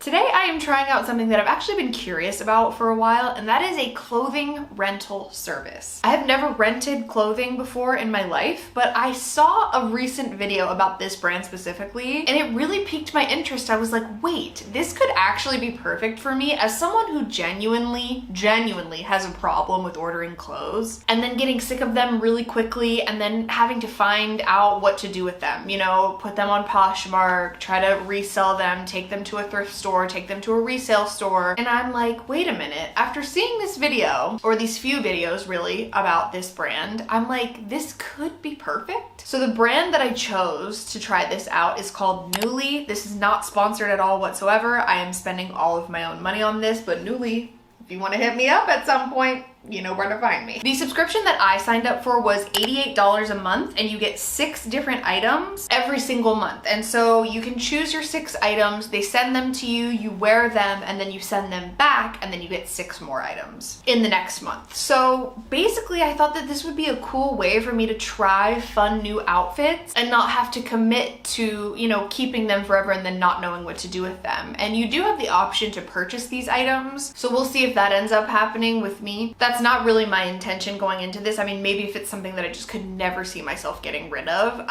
Today I am trying out something that I've actually been curious about for a while, and that is a clothing rental service. I have never rented clothing before in my life, but I saw a recent video about this brand specifically, and it really piqued my interest. I was like, wait, this could actually be perfect for me as someone who genuinely has a problem with ordering clothes and then getting sick of them really quickly and then having to find out what to do with them. You know, put them on Poshmark, try to resell them, take them to a thrift store, take them to a resale store. And I'm like, wait a minute, after seeing this video, or these few videos really, about this brand, I'm like, this could be perfect. So the brand that I chose to try this out is called Nuuly. This is not sponsored at all whatsoever. I am spending all of my own money on this, but Nuuly, if you want to hit me up at some point, you know where to find me. The subscription that I signed up for was $88 a month, and you get 6 different items every single month. And so you can choose your 6 items, they send them to you, you wear them, and then you send them back, and then you get 6 more items in the next month. So basically I thought that this would be a cool way for me to try fun new outfits and not have to commit to, you know, keeping them forever and then not knowing what to do with them. And you do have the option to purchase these items, so we'll see if that ends up happening with me. That's not really my intention going into this. I mean, maybe if it's something that I just could never see myself getting rid of.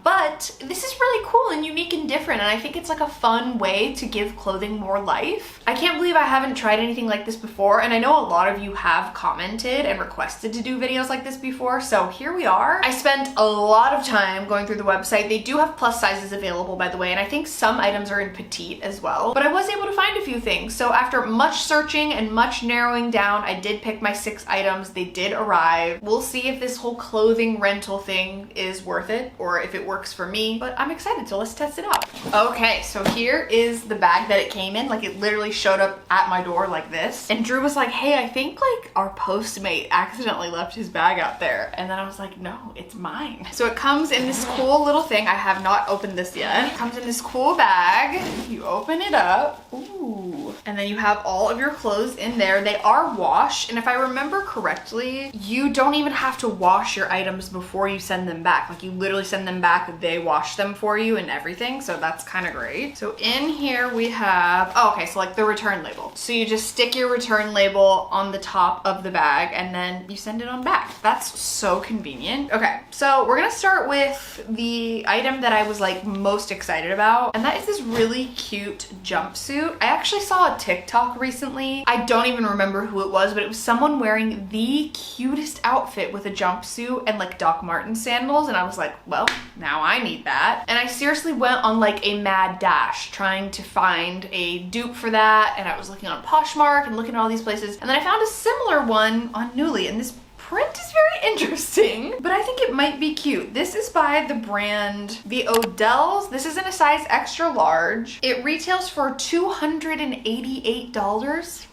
But this is really cool and unique and different, and I think it's like a fun way to give clothing more life. I can't believe I haven't tried anything like this before, and I know a lot of you have commented and requested to do videos like this before, so here we are. I spent a lot of time going through the website. They do have plus sizes available, by the way, and I think some items are in petite as well, but I was able to find a few things. So after much searching and much narrowing down, I did pick my 6 items. They did arrive. We'll see if this whole clothing rental thing is worth it or if it works for me, but I'm excited, so let's test it out. Okay, so here is the bag that it came in. Like, it literally showed up at my door like this, and Drew was like, hey, I think like our Postmate accidentally left his bag out there. And then I was like, no, it's mine. So it comes in this cool little thing. I have not opened this yet. It comes in this cool bag. You open it up. Ooh. And then you have all of your clothes in there. They are washed, and if I remember correctly, you don't even have to wash your items before you send them back. Like, you literally send them back, they wash them for you and everything, so that's kind of great. So in here we have, oh, okay, so like the return label. So you just stick your return label on the top of the bag and then you send it on back. That's so convenient. Okay, so we're gonna start with the item that I was like most excited about, and that is this really cute jumpsuit. I actually saw a TikTok recently. I don't even remember who it was, but it was someone wearing the cutest outfit with a jumpsuit and like Doc Martens sandals, and I was like, well, now I need that. And I seriously went on like a mad dash trying to find a dupe for that, and I was looking on Poshmark and looking at all these places, and then I found a similar one on Nuuly, and this print is very interesting, but I think it might be cute. This is by the brand, the Odells. This is in a size extra large. It retails for $288.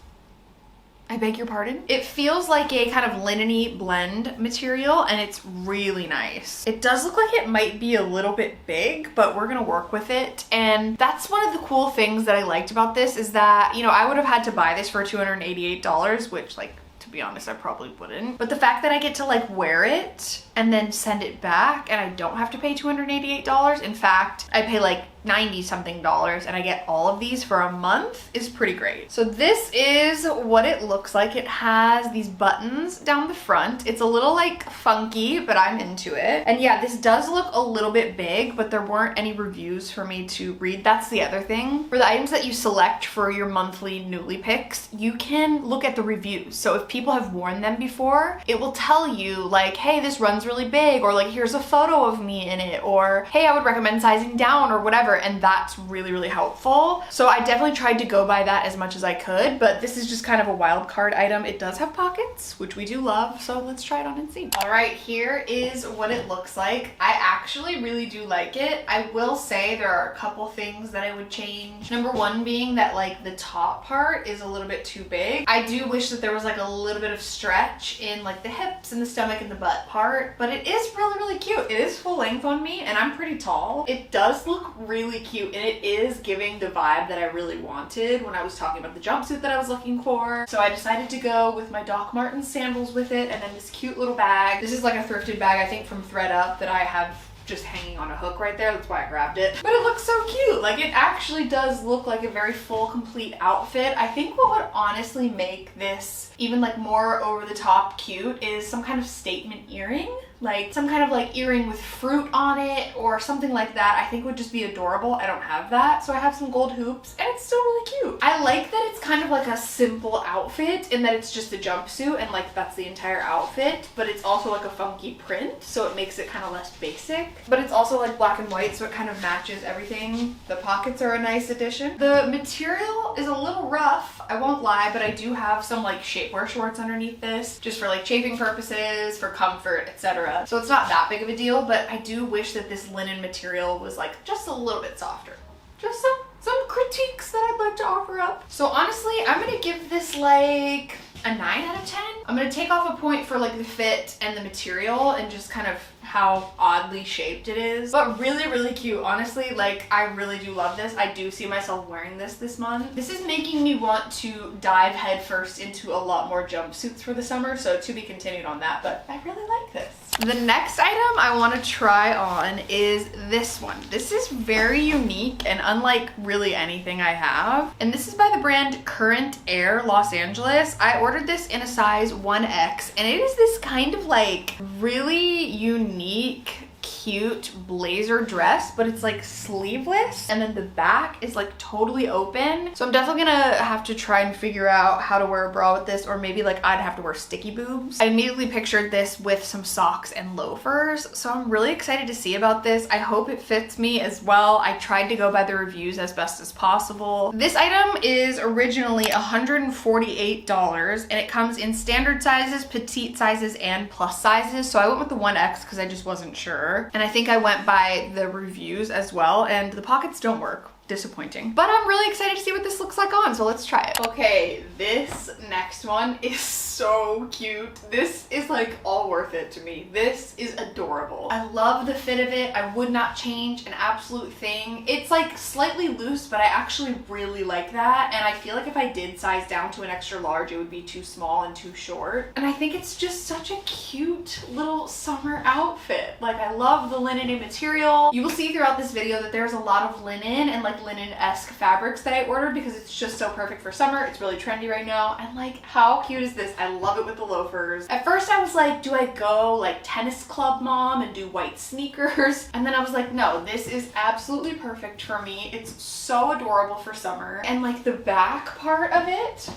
I beg your pardon? It feels like a kind of linen-y blend material, and it's really nice. It does look like it might be a little bit big, but we're gonna work with it. And that's one of the cool things that I liked about this, is that, you know, I would have had to buy this for $288, which, like, to be honest, I probably wouldn't. But the fact that I get to like wear it and then send it back and I don't have to pay $288, in fact, I pay like 90 something dollars and I get all of these for a month, is pretty great. So this is what it looks like. It has these buttons down the front. It's a little like funky, but I'm into it. And yeah, this does look a little bit big, but there weren't any reviews for me to read. That's the other thing. For the items that you select for your monthly Nuuly picks, you can look at the reviews. So if people have worn them before, it will tell you like, hey, this runs really big, or like, here's a photo of me in it, or hey, I would recommend sizing down, or whatever. And that's really helpful. So I definitely tried to go by that as much as I could, but this is just kind of a wild card item. It does have pockets, which we do love, so let's try it on and see. All right, here is what it looks like. I actually really do like it. I will say there are a couple things that I would change. Number one being that like the top part is a little bit too big. I do wish that there was like a little bit of stretch in like the hips and the stomach and the butt part, but it is really cute. It is full length on me and I'm pretty tall. It does look really cute, and it is giving the vibe that I really wanted when I was talking about the jumpsuit that I was looking for. So I decided to go with my Doc Martens sandals with it, and then this cute little bag. This is like a thrifted bag, I think from ThredUp, that I have just hanging on a hook right there. That's why I grabbed it. But it looks so cute. Like, it actually does look like a very full, complete outfit. I think what would honestly make this even like more over the top cute is some kind of statement earring. Like some kind of like earring with fruit on it or something like that. I think would just be adorable. I don't have that, so I have some gold hoops and it's still really cute. I like that it's kind of like a simple outfit in that it's just a jumpsuit and like that's the entire outfit, but it's also like a funky print, so it makes it kind of less basic. But it's also like black and white, so it kind of matches everything. The pockets are a nice addition. The material is a little rough, I won't lie, but I do have some like shapewear shorts underneath this, just for like chafing purposes, for comfort, etc. So it's not that big of a deal, but I do wish that this linen material was like just a little bit softer. Just some critiques that I'd like to offer up. So honestly, I'm gonna give this like a 9 out of 10. I'm gonna take off a point for like the fit and the material and just kind of how oddly shaped it is, but really, really cute. Honestly, like I really do love this. I do see myself wearing this month. This is making me want to dive headfirst into a lot more jumpsuits for the summer, so to be continued on that, but I really like this. The next item I want to try on is this one. This is very unique and unlike really anything I have. And this is by the brand Current Air Los Angeles. I ordered this in a size 1X and it is this kind of like really unique, cute blazer dress, but it's like sleeveless and then the back is like totally open. So I'm definitely gonna have to try and figure out how to wear a bra with this, or maybe like I'd have to wear sticky boobs. I immediately pictured this with some socks and loafers, so I'm really excited to see about this. I hope it fits me as well. I tried to go by the reviews as best as possible. This item is originally $148 and it comes in standard sizes, petite sizes, and plus sizes. So I went with the 1X because I just wasn't sure. And I think I went by the reviews as well, and the pockets don't work. Disappointing. But I'm really excited to see what this looks like on, so let's try it. Okay, this next one is so cute. This is like all worth it to me. This is adorable. I love the fit of it. I would not change an absolute thing. It's like slightly loose, but I actually really like that. And I feel like if I did size down to an extra large, it would be too small and too short. And I think it's just such a cute little summer outfit. Like, I love the linen material. You will see throughout this video that there's a lot of linen and like linen-esque fabrics that I ordered because it's just so perfect for summer. It's really trendy right now. And like, how cute is this? I love it with the loafers. At first I was like, do I go like tennis club mom and do white sneakers? And then I was like, no, this is absolutely perfect for me. It's so adorable for summer. And like the back part of it,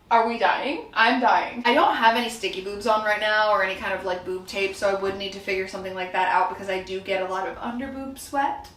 are we dying? I'm dying. I don't have any sticky boobs on right now or any kind of like boob tape, so I would need to figure something like that out because I do get a lot of under boob sweat.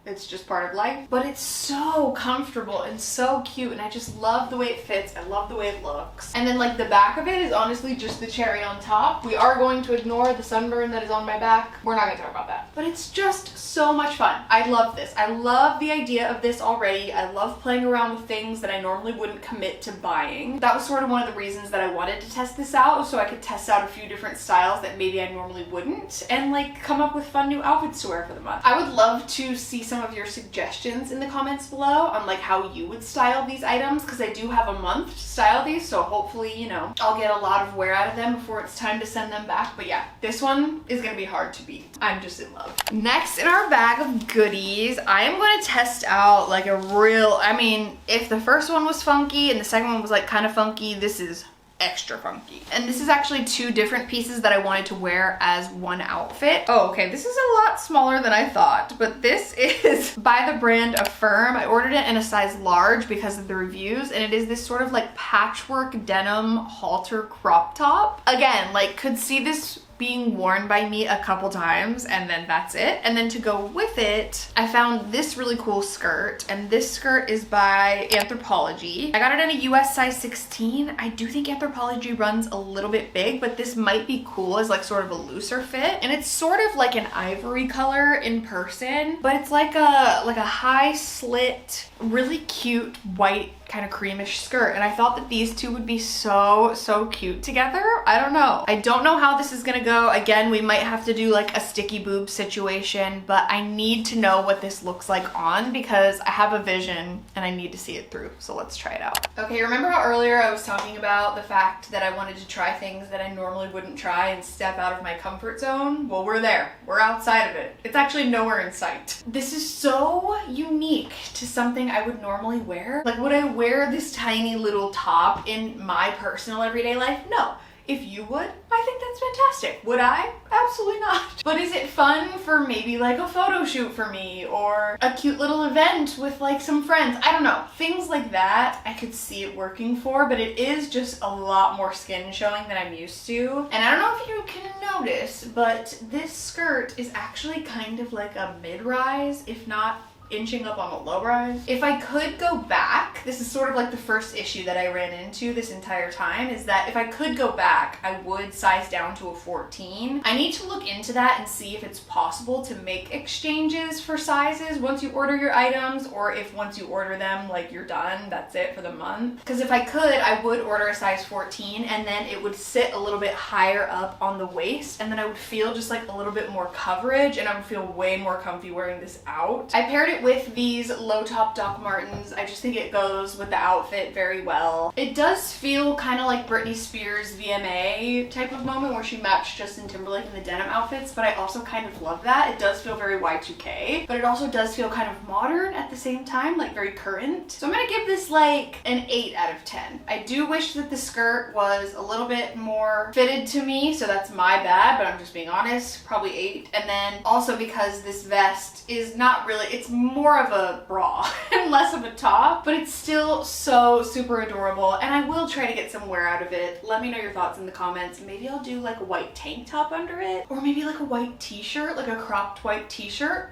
It's just part of life, but it's so comfortable and so cute, and I just love the way it fits. I love the way it looks. And then like the back of it is honestly just the cherry on top. We are going to ignore the sunburn that is on my back. We're not gonna talk about that, but it's just so much fun. I love this. I love the idea of this already. I love playing around with things that I normally wouldn't commit to buying. That was sort of one of the reasons that I wanted to test this out, so I could test out a few different styles that maybe I normally wouldn't, and like come up with fun new outfits to wear for the month. I would love to see some of your suggestions in the comments below on like how you would style these items, because I do have a month to style these, so hopefully, you know, I'll get a lot of wear out of them before it's time to send them back. But yeah, this one is gonna be hard to beat. I'm just in love. Next in our bag of goodies, I am going to test out like a real, I mean, if the first one was funky and the second one was like kind of funky, this is extra funky. And this is actually two different pieces that I wanted to wear as one outfit. Oh, okay, this is a lot smaller than I thought, but this is by the brand AFRM. I ordered it in a size large because of the reviews, and it is this sort of like patchwork denim halter crop top. Again, like, could see this being worn by me a couple times and then that's it. And then to go with it, I found this really cool skirt, and this skirt is by Anthropologie. I got it in a US size 16. I do think Anthropologie runs a little bit big, but this might be cool as like sort of a looser fit. And it's sort of like an ivory color in person, but it's like a high slit, really cute white kind of creamish skirt, and I thought that these two would be so cute together. I don't know how this is gonna go. Again, we might have to do like a sticky boob situation, but I need to know what this looks like on because I have a vision and I need to see it through. So let's try it out. Okay, remember how earlier I was talking about the fact that I wanted to try things that I normally wouldn't try and step out of my comfort zone? Well, we're there. We're outside of it. It's actually nowhere in sight. This is so unique to something I would normally wear. Like, would I wear this tiny little top in my personal everyday life? No. If you would, I think that's fantastic. Would I? Absolutely not. But is it fun for maybe like a photo shoot for me or a cute little event with like some friends? I don't know. Things like that I could see it working for, but it is just a lot more skin showing than I'm used to. And I don't know if you can notice, but this skirt is actually kind of like a mid-rise, if not inching up on a low rise. If I could go back, this is sort of like the first issue that I ran into this entire time, is that if I could go back, I would size down to a 14. I need to look into that and see if it's possible to make exchanges for sizes once you order your items, or if once you order them, like you're done, that's it for the month. Because if I could, I would order a size 14 and then it would sit a little bit higher up on the waist and then I would feel just like a little bit more coverage and I would feel way more comfy wearing this out. I paired it with these low top Doc Martens. I just think it goes with the outfit very well. It does feel kind of like Britney Spears VMA type of moment where she matched Justin Timberlake in the denim outfits, but I also kind of love that. It does feel very Y2K, but it also does feel kind of modern at the same time, like very current. So I'm gonna give this like an 8 out of 10. I do wish that the skirt was a little bit more fitted to me, so that's my bad, but I'm just being honest, probably 8. And then also because this vest is not really, it's more of a bra and less of a top, but it's still so super adorable and I will try to get some wear out of it. Let me know your thoughts in the comments. Maybe I'll do like a white tank top under it, or maybe like a white t-shirt, like a cropped white t-shirt.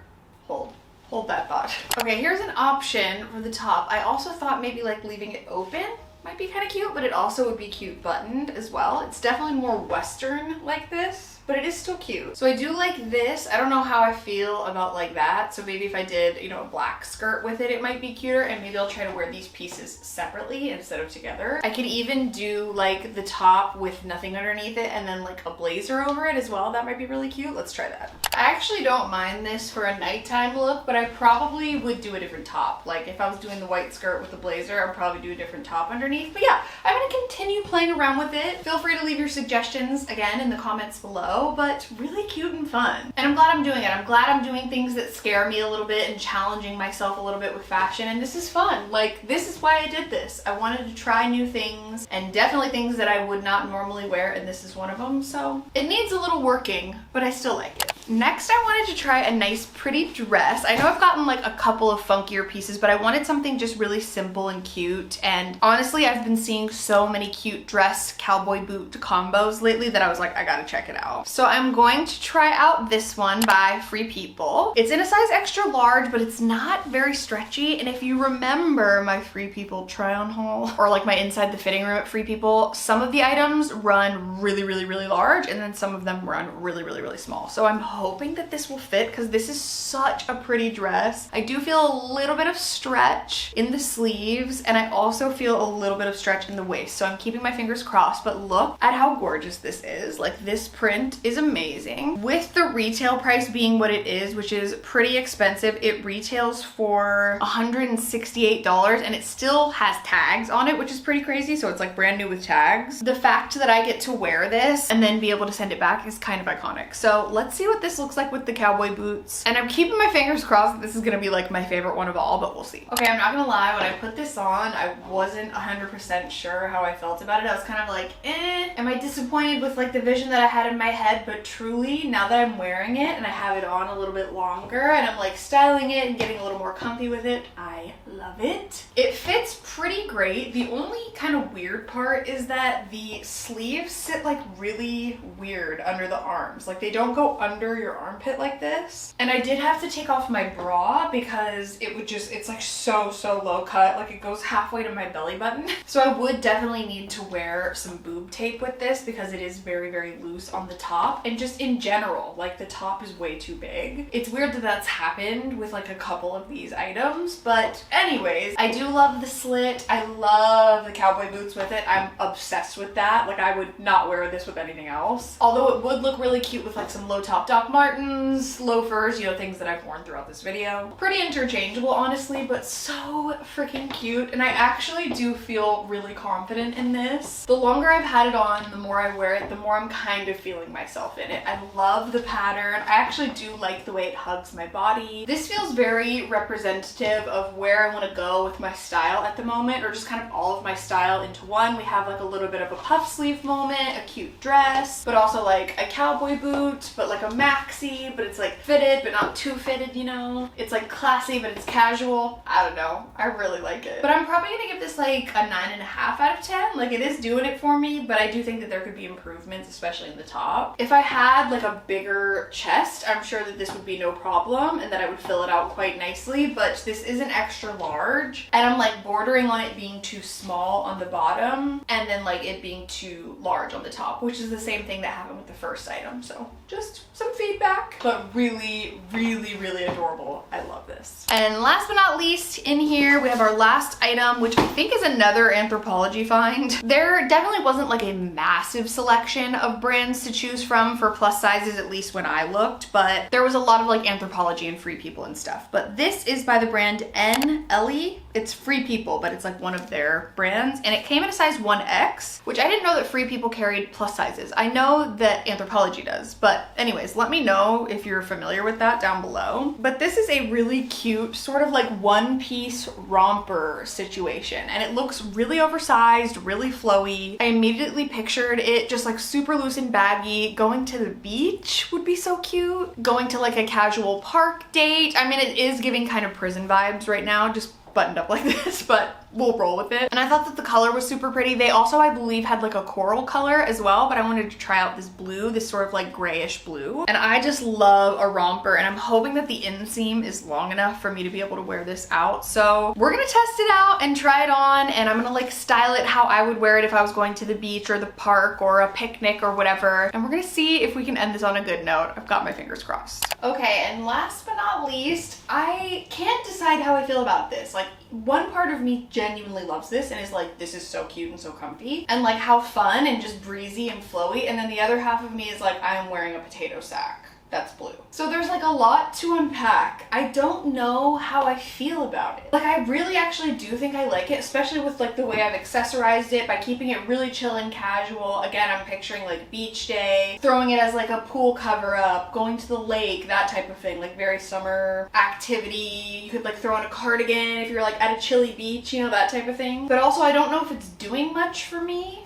Hold that thought. Okay, here's an option for the top. I also thought maybe like leaving it open might be kind of cute, but it also would be cute buttoned as well. It's definitely more Western like this, but it is still cute. So I do like this. I don't know how I feel about like that. So maybe if I did, you know, a black skirt with it, it might be cuter, and maybe I'll try to wear these pieces separately instead of together. I could even do like the top with nothing underneath it and then like a blazer over it as well. That might be really cute. Let's try that. I actually don't mind this for a nighttime look, but I probably would do a different top. Like if I was doing the white skirt with the blazer, I'd probably do a different top underneath. But yeah, I'm gonna continue playing around with it. Feel free to leave your suggestions again in the comments below, but really cute and fun. And I'm glad I'm doing it. I'm glad I'm doing things that scare me a little bit and challenging myself a little bit with fashion, and this is fun. Like, this is why I did this. I wanted to try new things, and definitely things that I would not normally wear, and this is one of them. So it needs a little working, but I still like it. Next, I wanted to try a nice pretty dress. I know I've gotten like a couple of funkier pieces, but I wanted something just really simple and cute. And honestly, I've been seeing so many cute dress cowboy boot combos lately that I was like, I gotta check it out. So I'm going to try out this one by Free People. It's in a size extra large, but it's not very stretchy. And if you remember my Free People try on haul, or like my inside the fitting room at Free People, some of the items run really, really, really large, and then some of them run really, really, really small. So I'm hoping that this will fit because this is such a pretty dress. I do feel a little bit of stretch in the sleeves, and I also feel a little bit of stretch in the waist. So I'm keeping my fingers crossed, but look at how gorgeous this is. Like, this print is amazing. With the retail price being what it is, which is pretty expensive, it retails for $168 and it still has tags on it, which is pretty crazy. So it's like brand new with tags. The fact that I get to wear this and then be able to send it back is kind of iconic. So let's see what this looks like with the cowboy boots. And I'm keeping my fingers crossed that this is gonna be like my favorite one of all, but we'll see. Okay, I'm not gonna lie, when I put this on, I wasn't 100% sure how I felt about it. I was kind of like, am I disappointed with like the vision that I had in my head? But truly, now that I'm wearing it and I have it on a little bit longer and I'm like styling it and getting a little more comfy with it, I love it. It fits pretty great. The only kind of weird part is that the sleeves sit like really weird under the arms. Like, they don't go under your armpit like this. And I did have to take off my bra because it would just, it's like so low cut. Like, it goes halfway to my belly button. So I would definitely need to wear some boob tape with this because it is very, very loose on the top. And just in general, like, the top is way too big. It's weird that that's happened with like a couple of these items, but anyways, I do love the slit. I I love the cowboy boots with it. I'm obsessed with that. Like, I would not wear this with anything else. Although it would look really cute with like some low top Doc Martens, loafers, you know, things that I've worn throughout this video. Pretty interchangeable, honestly, but so freaking cute. And I actually do feel really confident in this. The longer I've had it on, the more I wear it, the more I'm kind of feeling myself in it. I love the pattern. I actually do like the way it hugs my body. This feels very representative of where I want to go with my style at the moment, or just kind of all of my style into one. We have like a little bit of a puff sleeve moment, a cute dress, but also like a cowboy boot, but like a maxi, but it's like fitted, but not too fitted, you know? It's like classy, but it's casual. I don't know. I really like it. But I'm probably gonna give this like a 9.5 out of 10. Like, it is doing it for me, but I do think that there could be improvements, especially in the top. If I had like a bigger chest, I'm sure that this would be no problem and that I would fill it out quite nicely, but this is an extra large and I'm like bordering on it being too small on the bottom and then like it being too large on the top, which is the same thing that happened with the first item. So just some feedback, but really, really, really adorable. I love this. And last but not least, in here we have our last item, which I think is another Anthropologie find. There definitely wasn't like a massive selection of brands to choose from for plus sizes, at least when I looked, but there was a lot of like Anthropologie and Free People and stuff. But this is by the brand Nuuly. It's Free People, but it's like one of their brands, and it came in a size 1X, which I didn't know that Free People carried plus sizes. I know that Anthropologie does, but anyways, let me know if you're familiar with that down below. But this is a really cute sort of like one-piece romper situation, and it looks really oversized, really flowy. I immediately pictured it just like super loose and baggy. Going to the beach would be so cute. Going to like a casual park date. I mean, it is giving kind of prison vibes right now, just buttoned up like this, but we'll roll with it. And I thought that the color was super pretty. They also, I believe, had like a coral color as well, but I wanted to try out this blue, this sort of like grayish blue. And I just love a romper, and I'm hoping that the inseam is long enough for me to be able to wear this out. So we're gonna test it out and try it on, and I'm gonna like style it how I would wear it if I was going to the beach or the park or a picnic or whatever. And we're gonna see if we can end this on a good note. I've got my fingers crossed. Okay, and last but not least, I can't decide how I feel about this. Like, one part of me genuinely loves this and is like, this is so cute and so comfy and like how fun and just breezy and flowy, and then the other half of me is like, I am wearing a potato sack that's blue. So there's like a lot to unpack. I don't know how I feel about it. Like, I really actually do think I like it, especially with like the way I've accessorized it by keeping it really chill and casual. Again, I'm picturing like beach day, throwing it as like a pool cover up, going to the lake, that type of thing, like very summer activity. You could like throw on a cardigan if you're like at a chilly beach, you know, that type of thing. But also, I don't know if it's doing much for me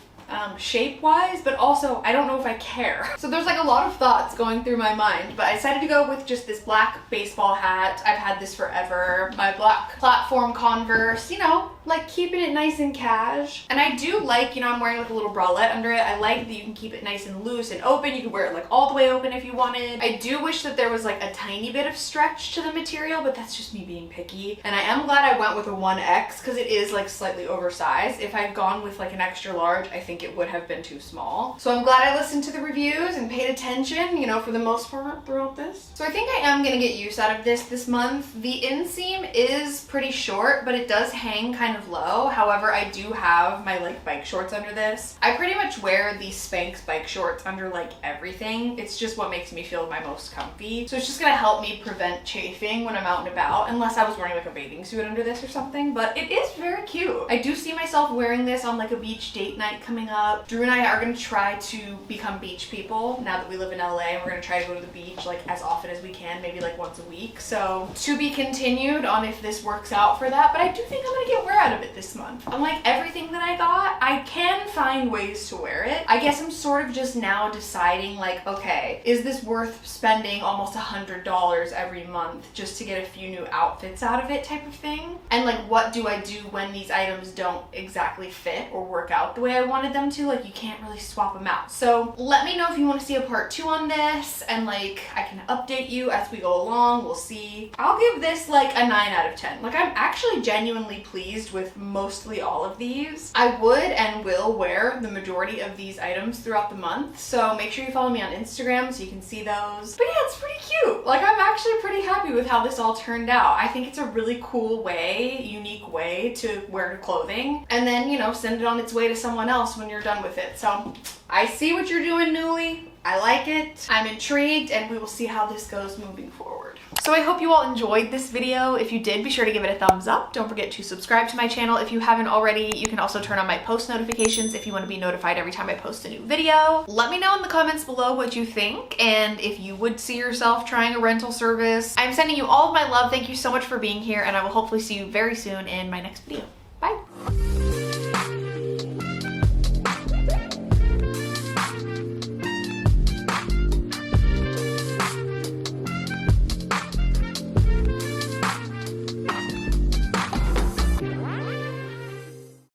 shape wise, but also I don't know if I care. So there's like a lot of thoughts going through my mind, but I decided to go with just this black baseball hat. I've had this forever. My black platform Converse, you know, like keeping it nice and cash. And I do like, you know, I'm wearing like a little bralette under it. I like that you can keep it nice and loose and open. You can wear it like all the way open if you wanted. I do wish that there was like a tiny bit of stretch to the material, but that's just me being picky. And I am glad I went with a 1X because it is like slightly oversized. If I'd gone with like an extra large, I think it would have been too small. So I'm glad I listened to the reviews and paid attention, you know, for the most part throughout this. So I think I am gonna get use out of this month. The inseam is pretty short, but it does hang kind of low. However, I do have my like bike shorts under this. I pretty much wear these Spanx bike shorts under like everything. It's just what makes me feel my most comfy. So it's just gonna help me prevent chafing when I'm out and about, unless I was wearing like a bathing suit under this or something, but it is very cute. I do see myself wearing this on like a beach date night coming up. Drew and I are gonna try to become beach people now that we live in LA, and we're gonna try to go to the beach like as often as we can, maybe like once a week. So to be continued on if this works out for that, but I do think I'm gonna get wear out of it this month. Unlike everything that I got, I can find ways to wear it. I guess I'm sort of just now deciding like, okay, is this worth spending almost $100 every month just to get a few new outfits out of it type of thing? And like, what do I do when these items don't exactly fit or work out the way I wanted them to? Like, you can't really swap them out. So let me know if you want to see a part 2 on this, and like I can update you as we go along. We'll see. I'll give this like a 9 out of 10. Like, I'm actually genuinely pleased with with mostly all of these. I would and will wear the majority of these items throughout the month, so make sure you follow me on Instagram so you can see those. But yeah, it's pretty cute. Like, I'm actually pretty happy with how this all turned out. I think it's a really cool way, unique way to wear clothing, and then, you know, send it on its way to someone else when you're done with it. So I see what you're doing, Nuuly. I like it. I'm intrigued, and we will see how this goes moving forward. So I hope you all enjoyed this video. If you did, be sure to give it a thumbs up. Don't forget to subscribe to my channel if you haven't already. You can also turn on my post notifications if you want to be notified every time I post a new video. Let me know in the comments below what you think and if you would see yourself trying a rental service. I'm sending you all of my love. Thank you so much for being here, and I will hopefully see you very soon in my next video. Bye.